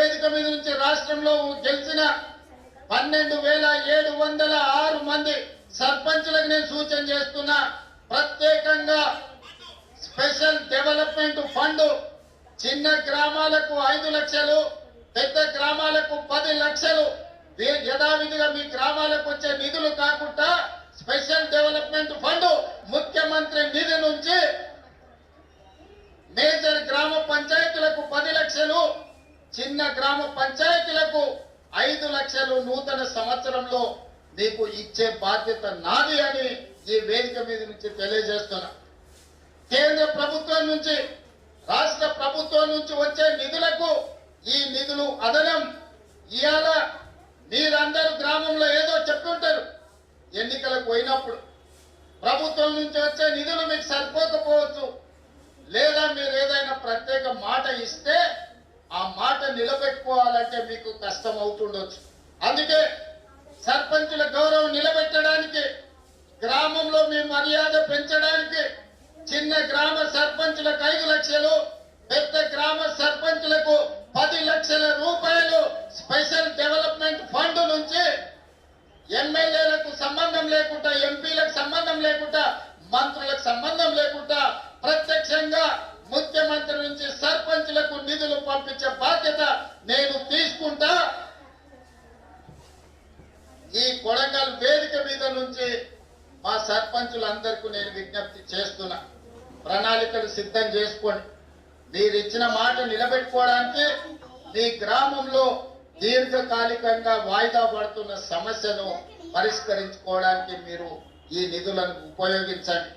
వేదిక మీద నుంచి రాష్ట్రంలో గెలిచిన 12,706 మంది సర్పంచులకు నేను సూచన చేస్తున్నా. ప్రత్యేకంగా స్పెషల్ డెవలప్మెంట్ ఫండ్ చిన్న గ్రామాలకు 5 లక్షలు, పెద్ద గ్రామాలకు 10 లక్షలు యథావిధిగా మీ గ్రామాలకు వచ్చే నిధులు కాకుండా స్పెషల్ డెవలప్మెంట్ ఫండ్ ముఖ్యమంత్రి నిధి నుంచి మేజర్ గ్రామ పంచాయతీలకు 10 లక్షలు, చిన్న గ్రామ పంచాయతీలకు 5 లక్షలు నూతన సంవత్సరంలో మీకు ఇచ్చే బాధ్యత నాది అని ఈ వేదిక మీద నుంచి తెలియజేస్తున్నా. కేంద్ర ప్రభుత్వం నుంచి, రాష్ట్ర ప్రభుత్వం నుంచి వచ్చే నిధులకు ఈ నిధులు అదనం. ఇవాళ మీరందరూ గ్రామంలో ఏదో చెప్తుంటారు, ఎన్నికలకు పోయినప్పుడు ప్రభుత్వం నుంచి వచ్చే నిధులు మీకు సరిపోకపోవచ్చు, లేదా మీరు ఏదైనా ప్రత్యేక మాట ఇస్తే ఆ మాట నిలబెట్టుకోవాలంటే మీకు కష్టం అవుతుండొచ్చు. అందుకే సర్పంచుల గౌరవం నిలబెట్టడానికి, గ్రామంలో మీ మర్యాద పెంచడానికి చిన్న గ్రామ సర్పంచులకు 5 లక్షలు, పెద్ద గ్రామ సర్పంచులకు 10 లక్షల రూపాయలు స్పెషల్ డెవలప్మెంట్ ఫండ్ నుంచి ఎమ్మెల్యేలకు సంబంధం లేకుండా, ఎంపీలకు సంబంధం లేకుండా, మంత్రులకు సంబంధం లేకుండా ప్రత్యక్షంగా ముఖ్యమంత్రి నుంచి సర్పంచులకు నిధులు పంపించే బాధ్యత నేను తీసుకుంటా. ఈ కొడంగల్ వేదిక మీద నుంచి మా సర్పంచులందరికీ నేను విజ్ఞప్తి చేస్తున్నా, ప్రణాళికలు సిద్ధం చేసుకోండి. మీరు ఇచ్చిన మాట నిలబెట్టుకోవడానికి మీ గ్రామంలో దీర్ఘకాలికంగా వాయిదా పడుతున్న సమస్యను పరిష్కరించుకోవడానికి మీరు ఈ నిధులను ఉపయోగించండి.